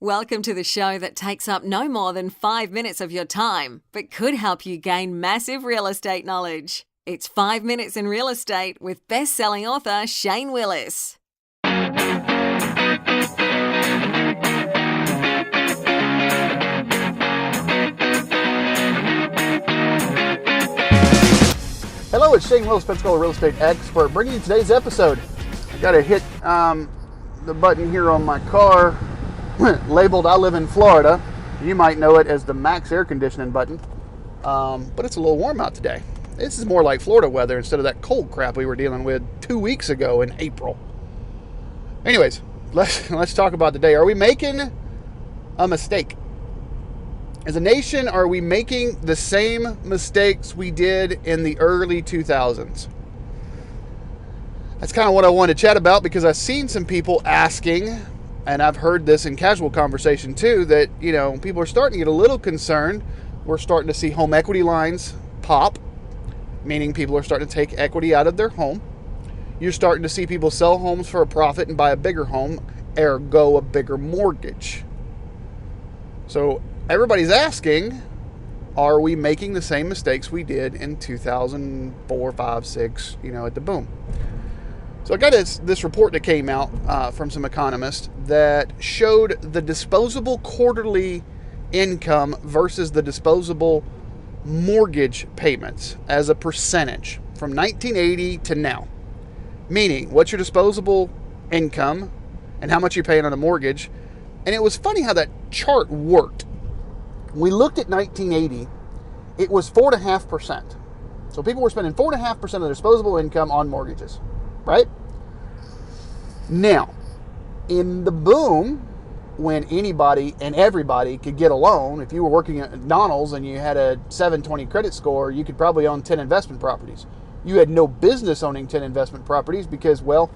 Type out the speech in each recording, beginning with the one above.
Welcome to the show that takes up no more than 5 minutes of your time, but could help you gain massive real estate knowledge. It's 5 Minutes in Real Estate with best-selling author Shane Willis. Hello, it's Shane Willis, Pensacola real estate expert, bringing you today's episode. I got to hit the button here on my car labeled I live in Florida. You might know it as the max air conditioning button, but it's a little warm out today. This is more like Florida weather instead of that cold crap we were dealing with 2 weeks ago in April. Anyways, let's talk about today. Are we making a mistake? As a nation, are we making the same mistakes we did in the early 2000s? That's kind of what I wanted to chat about, because I've seen some people asking, and I've heard this in casual conversation too, that, people are starting to get a little concerned. We're starting to see home equity lines pop, meaning people are starting to take equity out of their home. You're starting to see people sell homes for a profit and buy a bigger home, ergo a bigger mortgage. So everybody's asking, are we making the same mistakes we did in 2004, 5, 6, at the boom? So I got this report that came out from some economists that showed the disposable quarterly income versus the disposable mortgage payments as a percentage from 1980 to now. Meaning, what's your disposable income and how much you're paying on a mortgage. And it was funny how that chart worked. We looked at 1980, it was 4.5%. So people were spending 4.5% of their disposable income on mortgages, right? Now, in the boom, when anybody and everybody could get a loan, if you were working at McDonald's and you had a 720 credit score, you could probably own 10 investment properties. You had no business owning 10 investment properties because, you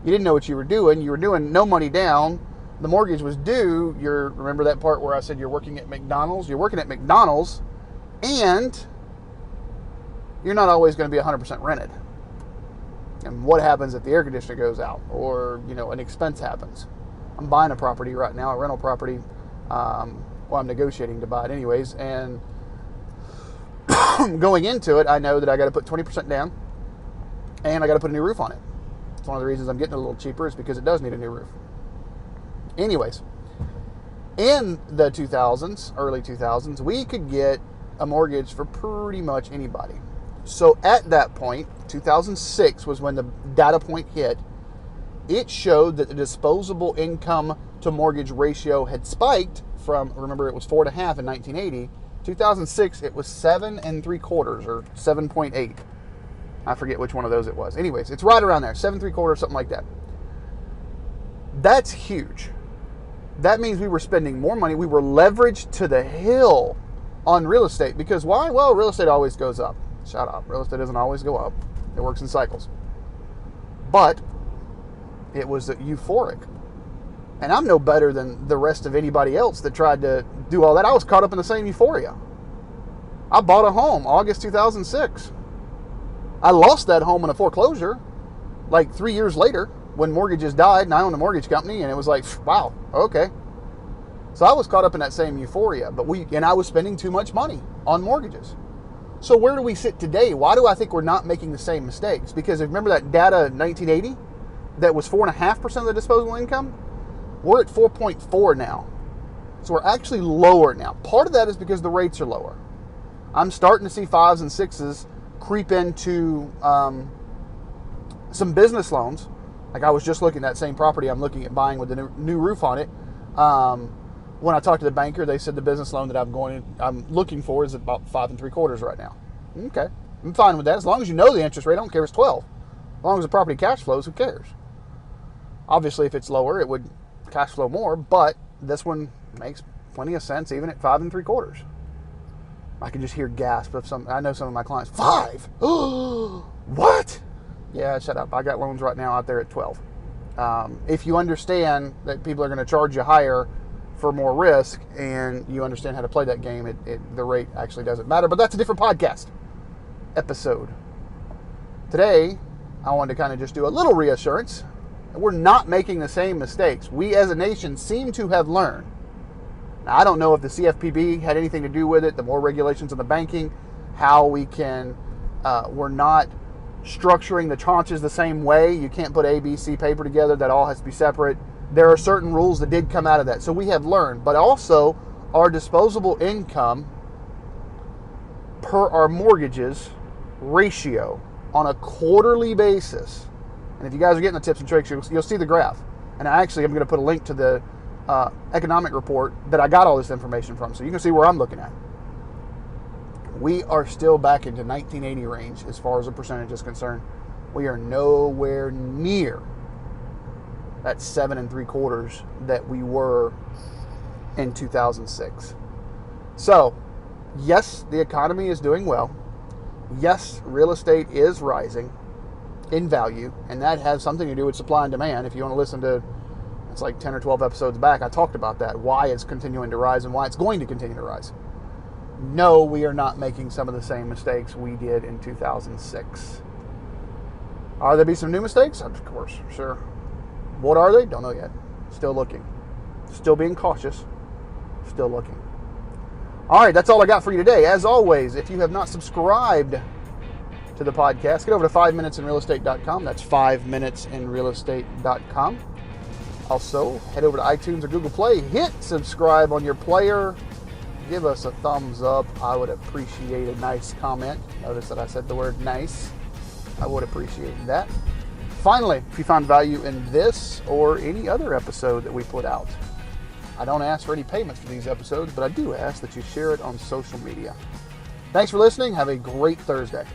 didn't know what you were doing. You were doing no money down. The mortgage was due. Remember that part where I said you're working at McDonald's? You're working at McDonald's, and you're not always going to be 100% rented. And what happens if the air conditioner goes out or, an expense happens? I'm buying a property right now, a rental property. I'm negotiating to buy it anyways. And going into it, I know that I got to put 20% down and I got to put a new roof on it. It's one of the reasons I'm getting it a little cheaper is because it does need a new roof. Anyways, in the 2000s, early 2000s, we could get a mortgage for pretty much anybody. So at that point, 2006 was when the data point hit. It showed that the disposable income to mortgage ratio had spiked from, remember, it was 4.5 in 1980. 2006, it was 7 3/4 or 7.8. I forget which one of those it was. Anyways, it's right around there, 7 3/4, something like that. That's huge. That means we were spending more money. We were leveraged to the hill on real estate. Because why? Well, real estate always goes up. Shut up. Real estate doesn't always go up. It works in cycles. But it was euphoric. And I'm no better than the rest of anybody else that tried to do all that. I was caught up in the same euphoria. I bought a home August 2006. I lost that home in a foreclosure like 3 years later when mortgages died, and I owned a mortgage company, and it was like, wow, okay. So I was caught up in that same euphoria, and I was spending too much money on mortgages. So where do we sit today? Why do I think we're not making the same mistakes? Because remember that data in 1980 that was 4.5% of the disposable income? We're at 4.4 now. So we're actually lower now. Part of that is because the rates are lower. I'm starting to see 5s and 6s creep into some business loans. Like I was just looking at that same property I'm looking at buying with the new roof on it. When I talked to the banker, they said the business loan that I'm looking for is about 5 3/4 right now. Okay, I'm fine with that as long as you know the interest rate. I don't care if it's 12. As long as the property cash flows, who cares? Obviously, if it's lower, it would cash flow more. But this one makes plenty of sense, even at 5 3/4. I can just hear gasp of some. I know some of my clients. 5? What? Yeah, shut up. I got loans right now out there at 12. If you understand that people are going to charge you higher for more risk, and you understand how to play that game, the rate actually doesn't matter. But that's a different podcast episode. Today, I wanted to kind of just do a little reassurance And we're not making the same mistakes. We as a nation seem to have learned. Now, I don't know if the CFPB had anything to do with it, the more regulations on the banking, how we can, we're not structuring the tranches the same way. You can't put A, B, C paper together. That all has to be separate. There are certain rules that did come out of that. So we have learned. But also, our disposable income per our mortgages ratio on a quarterly basis. And if you guys are getting the tips and tricks, you'll see the graph. And I'm going to put a link to the economic report that I got all this information from, so you can see where I'm looking at. We are still back into 1980 range as far as the percentage is concerned. We are nowhere near that 7 3/4 that we were in 2006. So, yes, the economy is doing well. Yes, real estate is rising in value, and that has something to do with supply and demand. If you want to listen to, it's like 10 or 12 episodes back, I talked about that, why it's continuing to rise and why it's going to continue to rise. No, we are not making some of the same mistakes we did in 2006. Are there be some new mistakes? Of course, sure. What are they? Don't know yet. Still looking. Still being cautious. Still looking. All right, that's all I got for you today. As always, if you have not subscribed to the podcast, get over to 5minutesinrealestate.com. That's 5minutesinrealestate.com. Also, head over to iTunes or Google Play. Hit subscribe on your player. Give us a thumbs up. I would appreciate a nice comment. Notice that I said the word nice. I would appreciate that. Finally, if you found value in this or any other episode that we put out, I don't ask for any payments for these episodes, but I do ask that you share it on social media. Thanks for listening. Have a great Thursday.